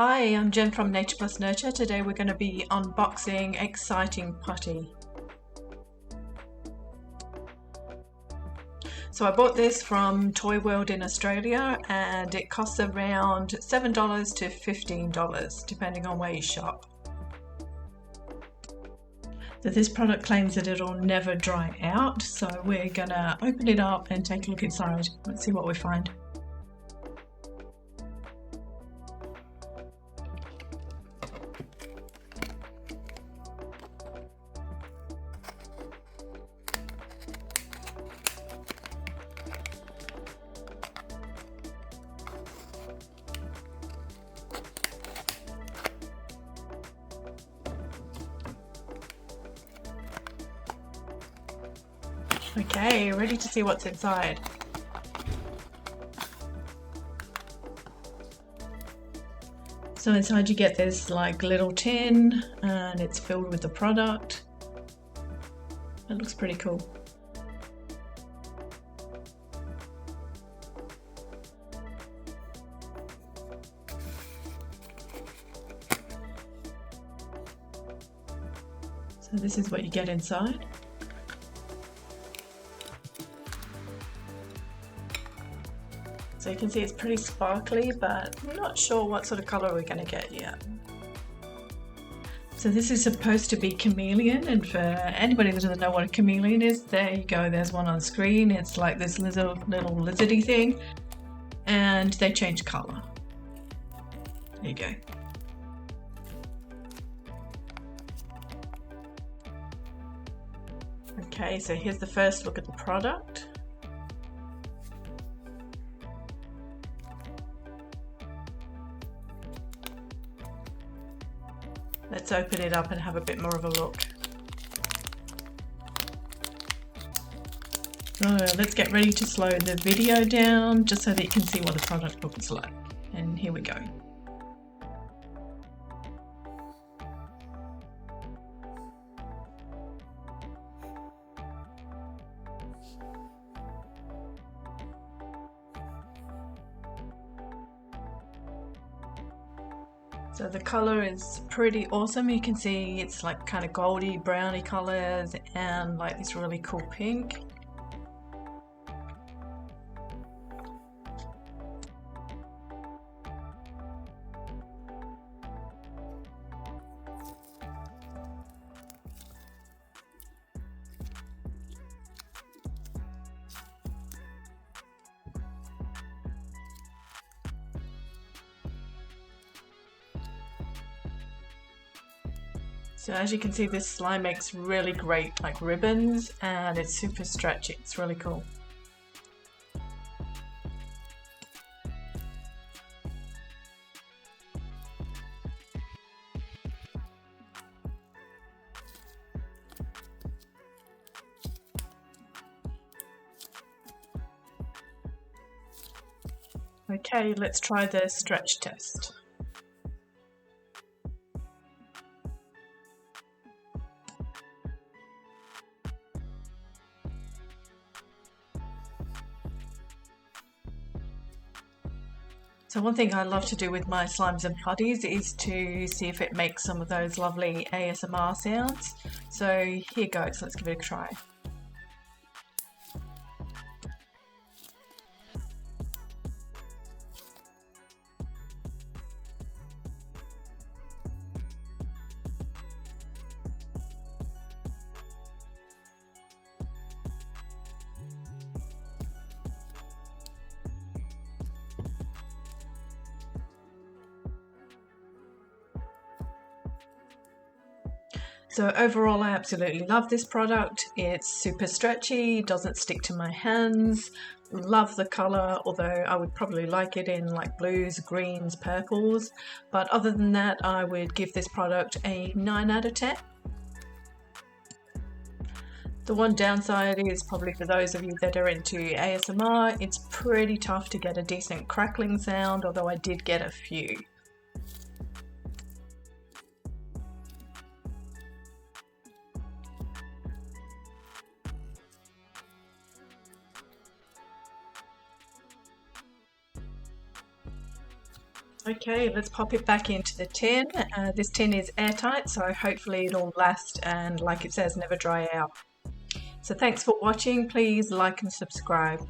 Hi, I'm Jen from Nature Plus Nurture. Today we're going to be unboxing Exciting Putty. So I bought this from Toy World in Australia and it costs around $7 to $15 depending on where you shop. So this product claims that it'll never dry out, so we're going to open it up and take a look inside. Let's see what we find. Okay, ready to see what's inside. So inside you get this like little tin and it's filled with the product. It looks pretty cool. So this is what you get inside. So you can see it's pretty sparkly, but I'm not sure what sort of color we're going to get yet. So this is supposed to be Chameleon, and for anybody that doesn't know what a chameleon is, there you go, there's one on screen. It's like this little lizardy thing, and they change color. There you go. Okay, so here's the first look at the product. Let's open it up and have a bit more of a look. So let's get ready to slow the video down just so that you can see what the product looks like. And here we go. So the color is pretty awesome. You can see it's like kind of goldy browny colors and like this really cool pink. So as you can see, this slime makes really great like ribbons and it's super stretchy. It's really cool. Okay, let's try the stretch test. So one thing I love to do with my slimes and putties is to see if it makes some of those lovely ASMR sounds. So here goes, let's give it a try. So overall, I absolutely love this product. It's super stretchy, doesn't stick to my hands. Love the color, although I would probably like it in like blues, greens, purples. But other than that, I would give this product a 9 out of 10. The one downside is probably for those of you that are into ASMR, it's pretty tough to get a decent crackling sound, although I did get a few. Okay, let's pop it back into the tin. This tin is airtight, so hopefully it'll last and, like it says, never dry out. So thanks for watching. Please like and subscribe.